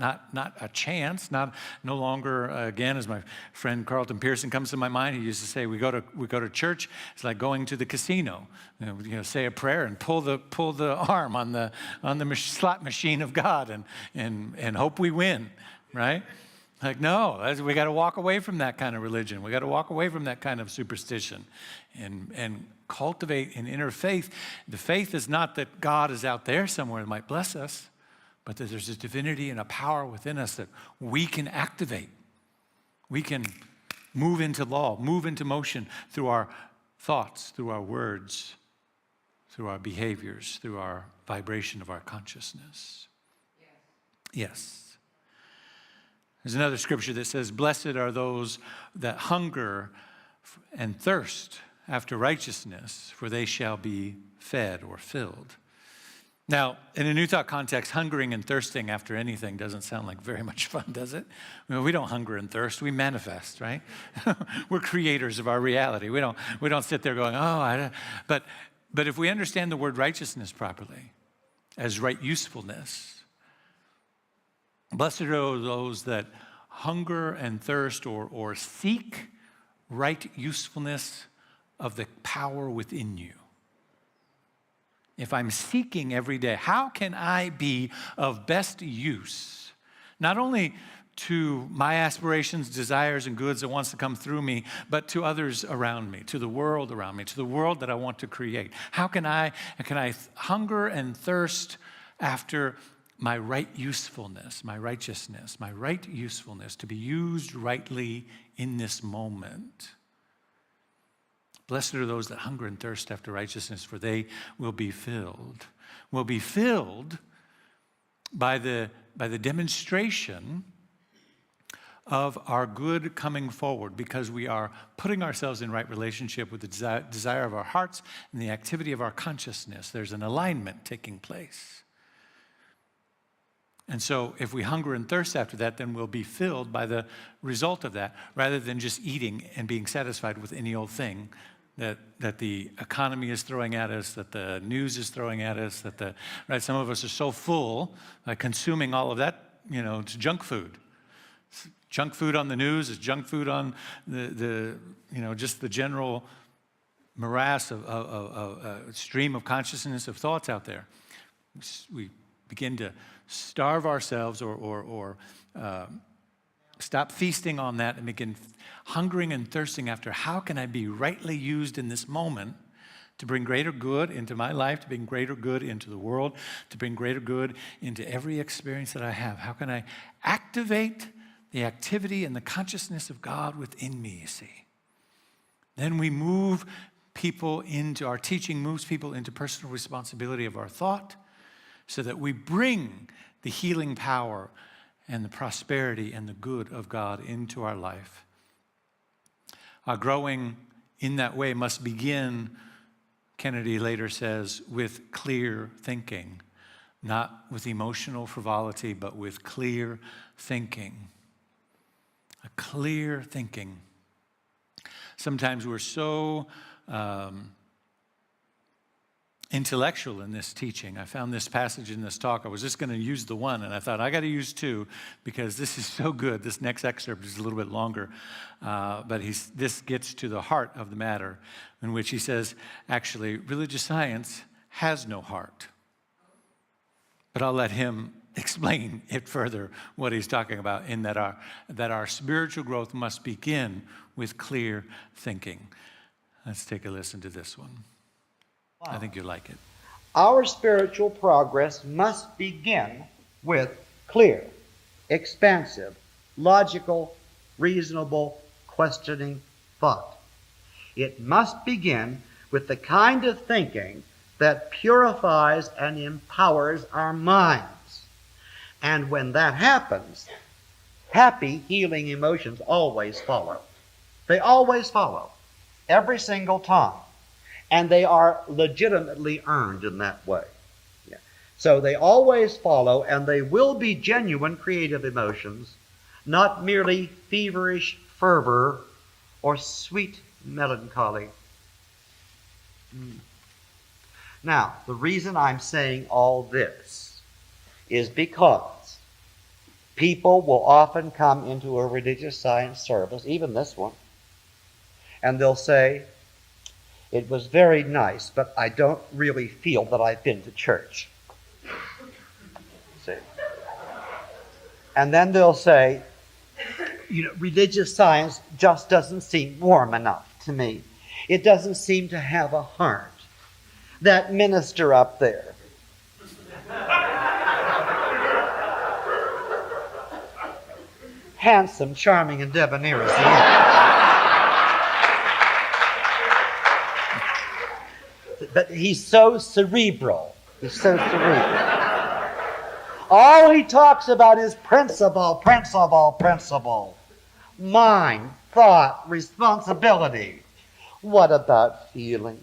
a chance, no longer, again, as my friend Carlton Pearson comes to my mind, he used to say, we go to church, it's like going to the casino. You know, say a prayer and pull the arm on the slot machine of God and hope we win, right? Like, no, we got to walk away from that kind of religion. We got to walk away from that kind of superstition and cultivate an inner faith. The faith is not that God is out there somewhere that might bless us, but that there's a divinity and a power within us that we can activate. We can move into law, move into motion through our thoughts, through our words, through our behaviors, through our vibration of our consciousness. Yes. There's another scripture that says, blessed are those that hunger and thirst after righteousness, for they shall be fed or filled. Now, in a New Thought context, hungering and thirsting after anything doesn't sound like very much fun, does it? I mean, we don't hunger and thirst, we manifest, right? We're creators of our reality. We don't sit there going, but if we understand the word righteousness properly, as right usefulness, blessed are those that hunger and thirst or seek right usefulness of the power within you. If I'm seeking every day, how can I be of best use, not only to my aspirations, desires, and goods that wants to come through me, but to others around me, to the world around me, to the world that I want to create? How can I hunger and thirst after my right usefulness, my righteousness, my right usefulness to be used rightly in this moment? Blessed are those that hunger and thirst after righteousness, for they will be filled. Will be filled by the demonstration of our good coming forward, because we are putting ourselves in right relationship with the desire of our hearts and the activity of our consciousness. There's an alignment taking place. And so if we hunger and thirst after that, then we'll be filled by the result of that, rather than just eating and being satisfied with any old thing that the economy is throwing at us, that the news is throwing at us, right? Some of us are so full by consuming all of that, it's junk food. It's junk food on the news, it's junk food on just the general morass of stream of consciousness of thoughts out there. We begin to starve ourselves or stop feasting on that and begin hungering and thirsting after how can I be rightly used in this moment to bring greater good into my life, to bring greater good into the world, to bring greater good into every experience that I have. How can I activate the activity and the consciousness of God within me, you see? Then we move people into, our teaching moves people into personal responsibility of our thought, so that we bring the healing power and the prosperity and the good of God into our life. Our growing in that way must begin, Kennedy later says, with clear thinking, not with emotional frivolity, but with clear thinking. A clear thinking. Sometimes we're so intellectual in this teaching. I found this passage in this talk. I was just going to use the one, and I thought I got to use two because this is so good. This next excerpt is a little bit longer, but this gets to the heart of the matter, in which he says, actually, religious science has no heart. But I'll let him explain it further, what he's talking about, in that our spiritual growth must begin with clear thinking. Let's take a listen to this one. Wow. I think you'll like it. Our spiritual progress must begin with clear, expansive, logical, reasonable, questioning thought. It must begin with the kind of thinking that purifies and empowers our minds. And when that happens, happy, healing emotions always follow. They always follow, every single time. And they are legitimately earned in that way. Yeah. So they always follow, and they will be genuine creative emotions, not merely feverish fervor or sweet melancholy. Now, the reason I'm saying all this is because people will often come into a religious science service, even this one, and they'll say, "It was very nice, but I don't really feel that I've been to church." See? And then they'll say, religious science just doesn't seem warm enough to me. It doesn't seem to have a heart. That minister up there, handsome, charming, and debonair as he is. But he's so cerebral. He's so cerebral. All he talks about is principle, principle, principle. Mind, thought, responsibility. What about feelings?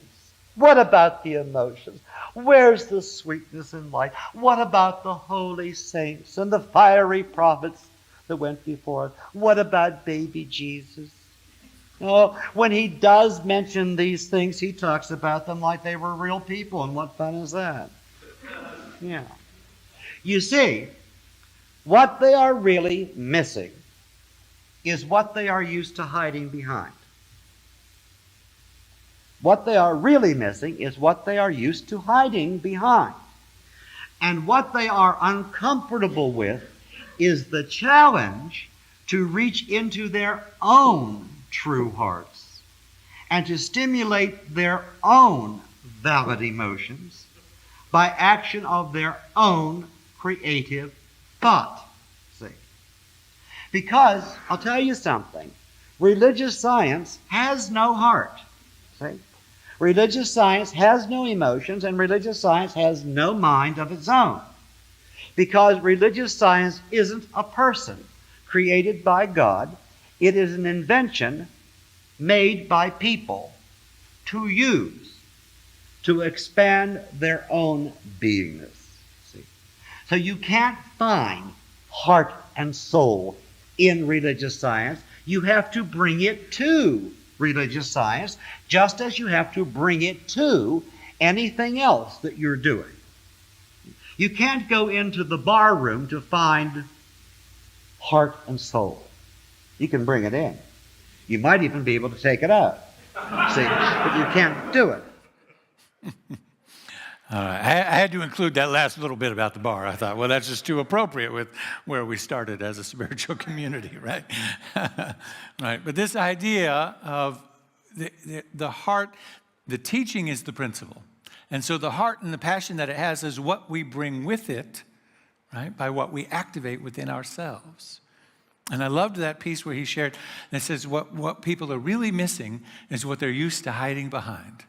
What about the emotions? Where's the sweetness in life? What about the holy saints and the fiery prophets that went before us? What about baby Jesus? Oh, when he does mention these things, he talks about them like they were real people, and what fun is that? Yeah. You see, what they are really missing is what they are used to hiding behind. What they are really missing is what they are used to hiding behind. And what they are uncomfortable with is the challenge to reach into their own true hearts and to stimulate their own valid emotions by action of their own creative thought. See? Because, I'll tell you something, religious science has no heart. See? Religious science has no emotions, and religious science has no mind of its own. Because religious science isn't a person created by God. It is an invention made by people to use to expand their own beingness. See? So you can't find heart and soul in religious science. You have to bring it to religious science, just as you have to bring it to anything else that you're doing. You can't go into the bar room to find heart and soul. You can bring it in. You might even be able to take it out. See, but you can't do it. I had to include that last little bit about the bar. I thought, well, that's just too appropriate with where we started as a spiritual community, right? Right. But this idea of the heart, the teaching is the principle. And so the heart and the passion that it has is what we bring with it, right, by what we activate within ourselves. And I loved that piece where he shared, that says what people are really missing is what they're used to hiding behind.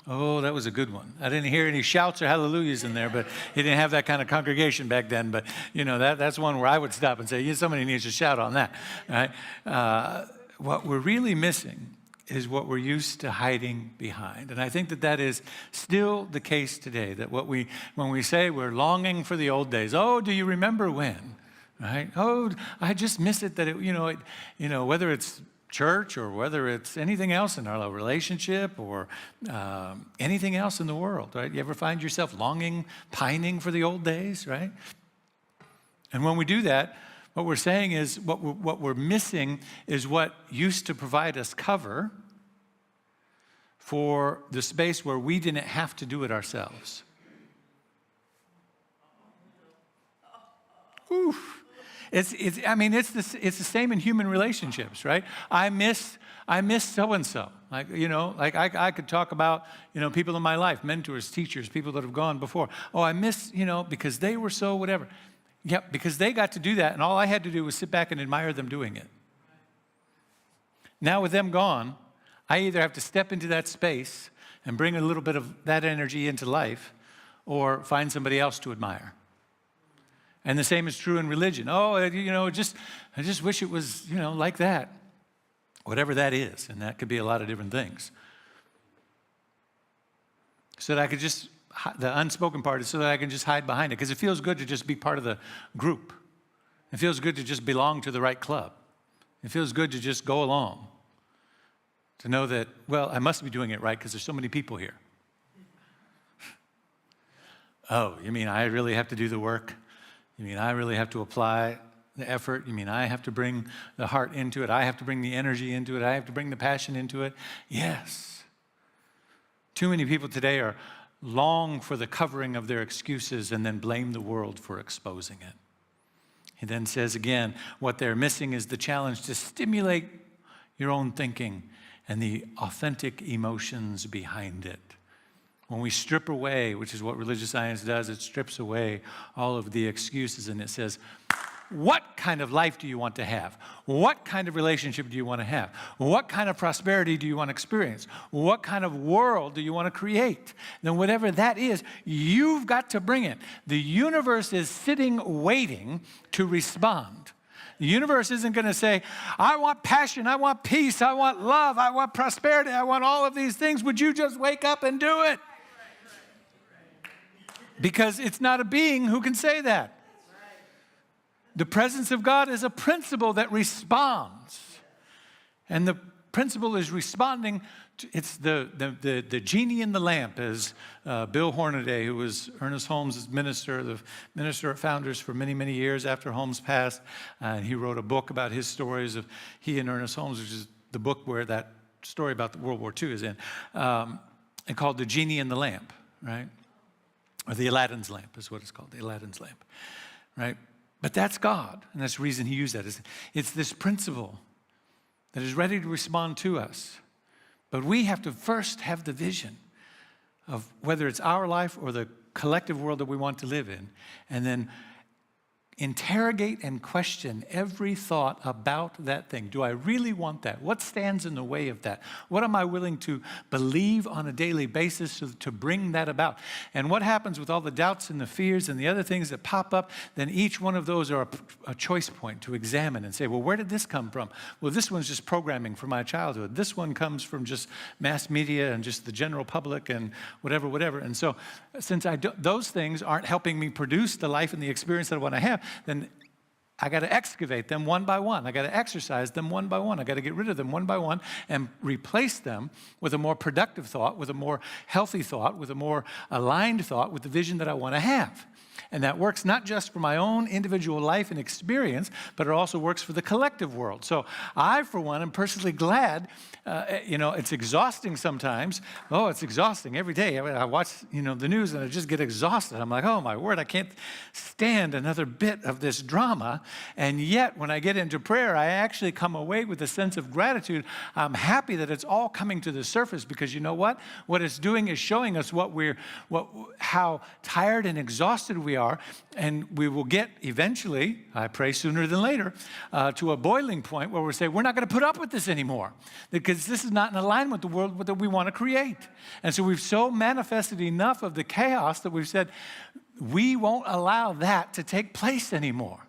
Oh, that was a good one. I didn't hear any shouts or hallelujahs in there, but he didn't have that kind of congregation back then. But, that's one where I would stop and say, somebody needs to shout on that, right? What we're really missing is what we're used to hiding behind. And I think that is still the case today, that when we say we're longing for the old days, oh, do you remember when, right? Oh, I just miss it, that whether it's church or whether it's anything else in our relationship or anything else in the world, right? You ever find yourself longing, pining for the old days, right? And when we do that, what we're saying is what we're missing is what used to provide us cover for the space where we didn't have to do it ourselves. Oof. It's the same in human relationships, right? I miss so-and-so. I could talk about, people in my life, mentors, teachers, people that have gone before. Oh, I miss, because they were so whatever. Yep, because they got to do that, and all I had to do was sit back and admire them doing it. Now with them gone, I either have to step into that space and bring a little bit of that energy into life, or find somebody else to admire. And the same is true in religion. Oh, I just wish it was, like that. Whatever that is, and that could be a lot of different things. So that I could just, the unspoken part is so that I can just hide behind it, because it feels good to just be part of the group. It feels good to just belong to the right club. It feels good to just go along. To know that, well, I must be doing it right because there's so many people here. Oh, you mean I really have to do the work? You mean I really have to apply the effort? You mean I have to bring the heart into it? I have to bring the energy into it? I have to bring the passion into it? Yes. Too many people today are long for the covering of their excuses and then blame the world for exposing it. He then says again, what they're missing is the challenge to stimulate your own thinking and the authentic emotions behind it. When we strip away, which is what religious science does, it strips away all of the excuses and it says, what kind of life do you want to have? What kind of relationship do you want to have? What kind of prosperity do you want to experience? What kind of world do you want to create? Then whatever that is, you've got to bring it. The universe is sitting waiting to respond. The universe isn't going to say, I want passion, I want peace, I want love, I want prosperity, I want all of these things. Would you just wake up and do it? Because it's not a being who can say that. The presence of God is a principle that responds. And the principle is responding to, it's the genie in the lamp, as Bill Hornaday, who was Ernest Holmes' minister, the minister of founders for many, many years after Holmes passed. And he wrote a book about his stories of he and Ernest Holmes, which is the book where that story about the World War II is in, and called The Genie in the Lamp, right? Or the Aladdin's lamp is what it's called, the Aladdin's lamp, right? But that's God, and that's the reason he used that. It's this principle that is ready to respond to us. But we have to first have the vision of whether it's our life or the collective world that we want to live in, and then interrogate and question every thought about that thing. Do I really want that? What stands in the way of that? What am I willing to believe on a daily basis to bring that about? And what happens with all the doubts and the fears and the other things that pop up, then each one of those are a choice point to examine and say, well, where did this come from? Well, this one's just programming from my childhood. This one comes from just mass media and just the general public and whatever. And so since those things aren't helping me produce the life and the experience that I want to have, then I got to excavate them one by one. I got to exercise them one by one. I got to get rid of them one by one and replace them with a more productive thought, with a more healthy thought, with a more aligned thought, with the vision that I want to have. And that works not just for my own individual life and experience, but it also works for the collective world. So I, for one, am personally glad. It's exhausting sometimes. Oh, it's exhausting every day. I watch, the news and I just get exhausted. I'm like, oh my word, I can't stand another bit of this drama. And yet, when I get into prayer, I actually come away with a sense of gratitude. I'm happy that it's all coming to the surface because you know what? What it's doing is showing us how tired and exhausted we are, and we will get eventually, I pray sooner than later, to a boiling point where we say, we're not going to put up with this anymore because this is not in alignment with the world that we want to create. And so we've so manifested enough of the chaos that we've said, we won't allow that to take place anymore.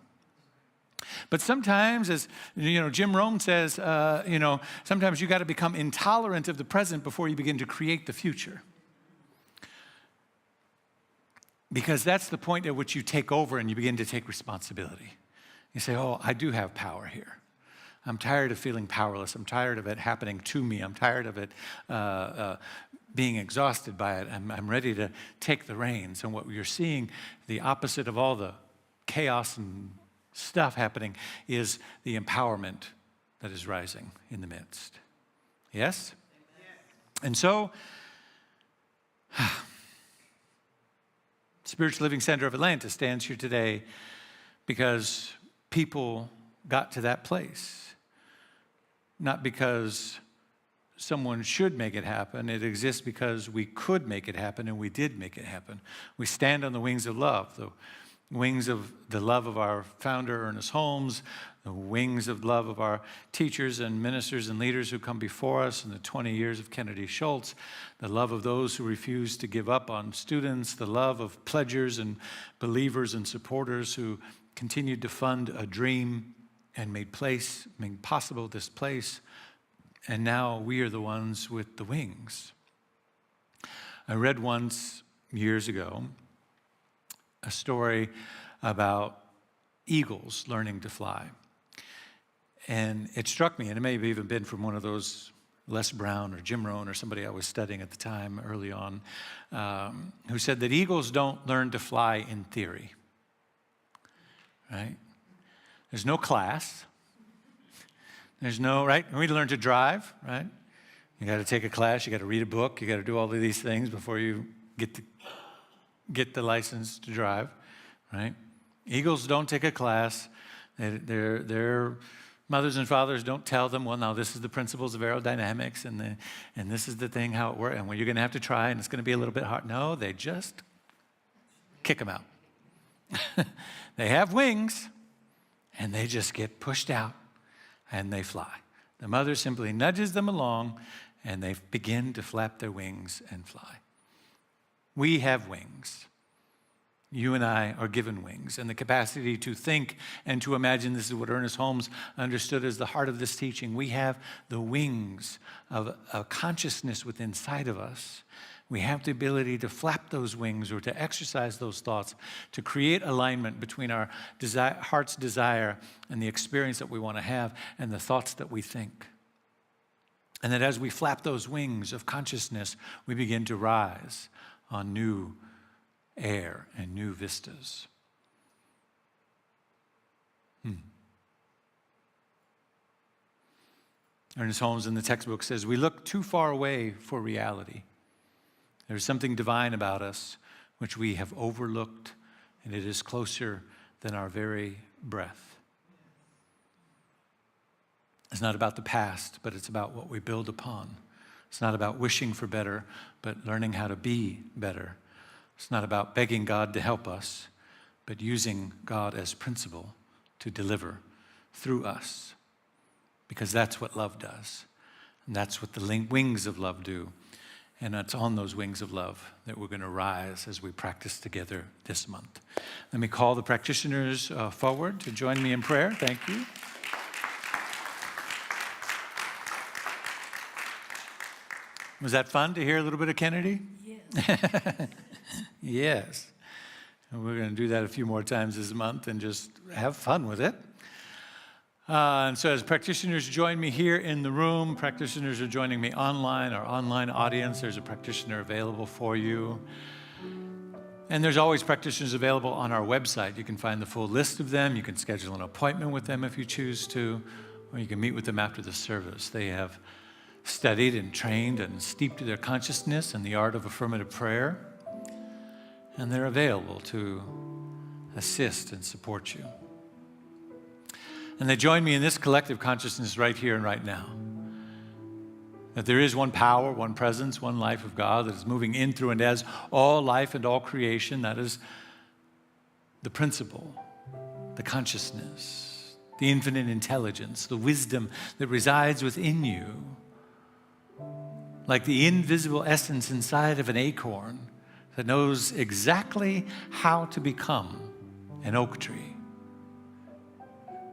But sometimes, as Jim Rohn says, sometimes you got to become intolerant of the present before you begin to create the future. Because that's the point at which you take over and you begin to take responsibility. You say, oh, I do have power here. I'm tired of feeling powerless. I'm tired of it happening to me. I'm tired of it being exhausted by it. I'm ready to take the reins. And what you're seeing, the opposite of all the chaos and stuff happening, is the empowerment that is rising in the midst. Yes? And so, Spiritual Living Center of Atlanta stands here today because people got to that place, not because someone should make it happen. It exists because we could make it happen, and we did make it happen. We stand on the wings of love, the wings of the love of our founder, Ernest Holmes, the wings of love of our teachers and ministers and leaders who come before us in the 20 years of Kennedy Schultz, the love of those who refuse to give up on students, the love of pledgers and believers and supporters who continued to fund a dream and made possible this place. And now we are the ones with the wings. I read once, years ago, a story about eagles learning to fly. And it struck me, and it may have even been from one of those Les Brown or Jim Rohn or somebody I was studying at the time early on, who said that eagles don't learn to fly in theory, right? There's no class. There's no, right? We learn to drive, right? You got to take a class, you got to read a book, you got to do all of these things before you get the license to drive, right? Eagles don't take a class. Their mothers and fathers don't tell them, well, now this is the principles of aerodynamics, and this is the thing, how it works, and well, you're going to have to try, and it's going to be a little bit hard. No, they just kick them out. They have wings, and they just get pushed out, and they fly. The mother simply nudges them along, and they begin to flap their wings and fly. We have wings. You and I are given wings and the capacity to think and to imagine. This is what Ernest Holmes understood as the heart of this teaching. We have the wings of a consciousness within inside of us. We have the ability to flap those wings or to exercise those thoughts, to create alignment between our heart's desire and the experience that we want to have and the thoughts that we think. And that as we flap those wings of consciousness, we begin to rise on new air and new vistas. Ernest Holmes in the textbook says, we look too far away for reality. There's something divine about us which we have overlooked, and it is closer than our very breath. It's not about the past, but it's about what we build upon. It's not about wishing for better, but learning how to be better. It's not about begging God to help us, but using God as principle to deliver through us. Because that's what love does. And that's what the wings of love do. And it's on those wings of love that we're going to rise as we practice together this month. Let me call the practitioners forward to join me in prayer. Thank you. Was that fun to hear a little bit of Kennedy? Yes. Yes. And we're going to do that a few more times this month and just have fun with it. And so as practitioners join me here in the room, practitioners are joining me online, our online audience, there's a practitioner available for you. And there's always practitioners available on our website. You can find the full list of them. You can schedule an appointment with them if you choose to, or you can meet with them after the service. They have studied and trained and steeped their consciousness in the art of affirmative prayer, and they're available to assist and support you. And they join me in this collective consciousness right here and right now, that there is one power, one presence, one life of God that is moving in, through, and as all life and all creation. That is the principle, the consciousness, the infinite intelligence, the wisdom that resides within you, like the invisible essence inside of an acorn that knows exactly how to become an oak tree.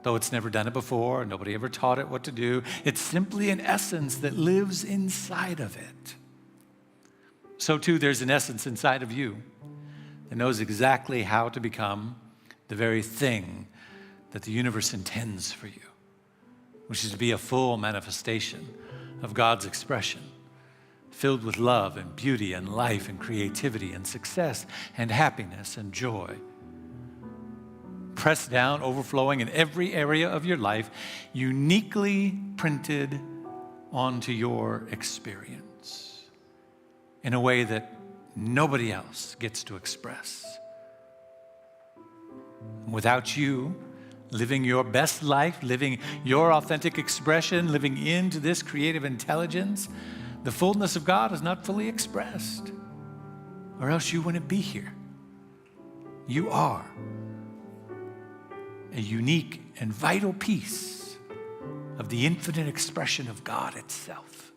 Though it's never done it before, nobody ever taught it what to do, it's simply an essence that lives inside of it. So too, there's an essence inside of you that knows exactly how to become the very thing that the universe intends for you, which is to be a full manifestation of God's expression, filled with love and beauty and life and creativity and success and happiness and joy. Pressed down, overflowing in every area of your life, uniquely printed onto your experience in a way that nobody else gets to express. Without you living your best life, living your authentic expression, living into this creative intelligence, the fullness of God is not fully expressed, or else you wouldn't be here. You are a unique and vital piece of the infinite expression of God itself.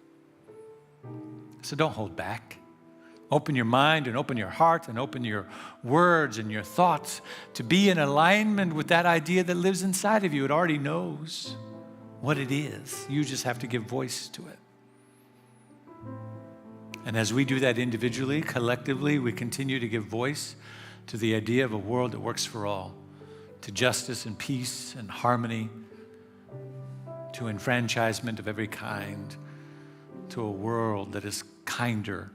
So don't hold back. Open your mind and open your heart and open your words and your thoughts to be in alignment with that idea that lives inside of you. It already knows what it is. You just have to give voice to it. And as we do that individually, collectively, we continue to give voice to the idea of a world that works for all, to justice and peace and harmony, to enfranchisement of every kind, to a world that is kinder,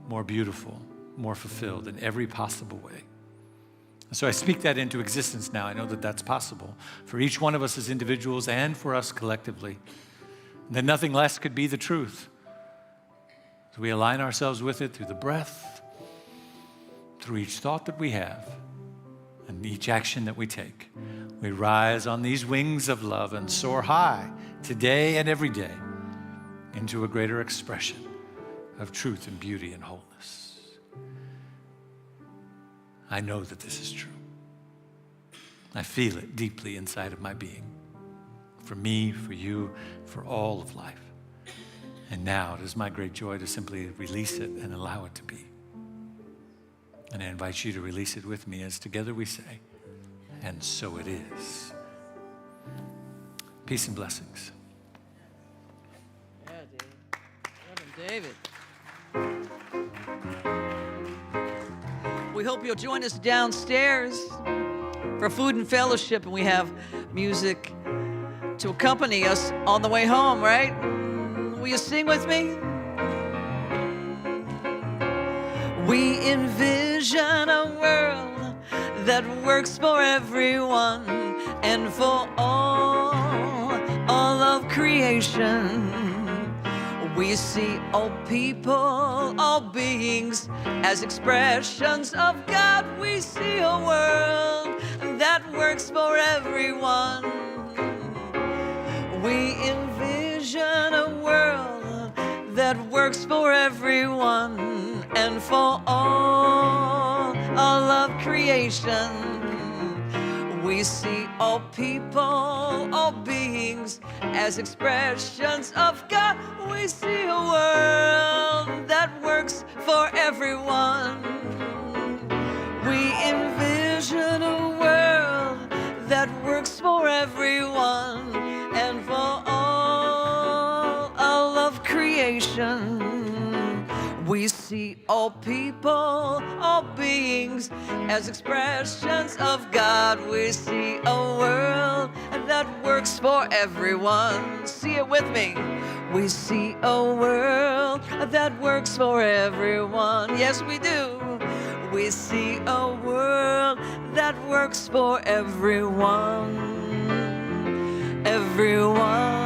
more beautiful, more fulfilled in every possible way. So I speak that into existence now. I know that that's possible for each one of us as individuals and for us collectively. That nothing less could be the truth. So we align ourselves with it through the breath, through each thought that we have, and each action that we take. We rise on these wings of love and soar high today and every day into a greater expression of truth and beauty and wholeness. I know that this is true. I feel it deeply inside of my being. For me, for you, for all of life. And now it is my great joy to simply release it and allow it to be. And I invite you to release it with me as together we say, and so it is. Peace and blessings. Yeah, David. Reverend David. We hope you'll join us downstairs for food and fellowship, and we have music to accompany us on the way home, right? Will you sing with me? We envision a world that works for everyone and for all of creation. We see all people, all beings as expressions of God. We see a world that works for everyone. We envision a world that works for everyone and for all of creation. We see all people, all beings as expressions of God. We see a world that works for everyone. We envision a world that works for everyone and for all of creation. We see all people, all beings as expressions of God. We see a world that works for everyone. See it with me. We see a world that works for everyone. Yes, we do. We see a world that works for everyone. Everyone.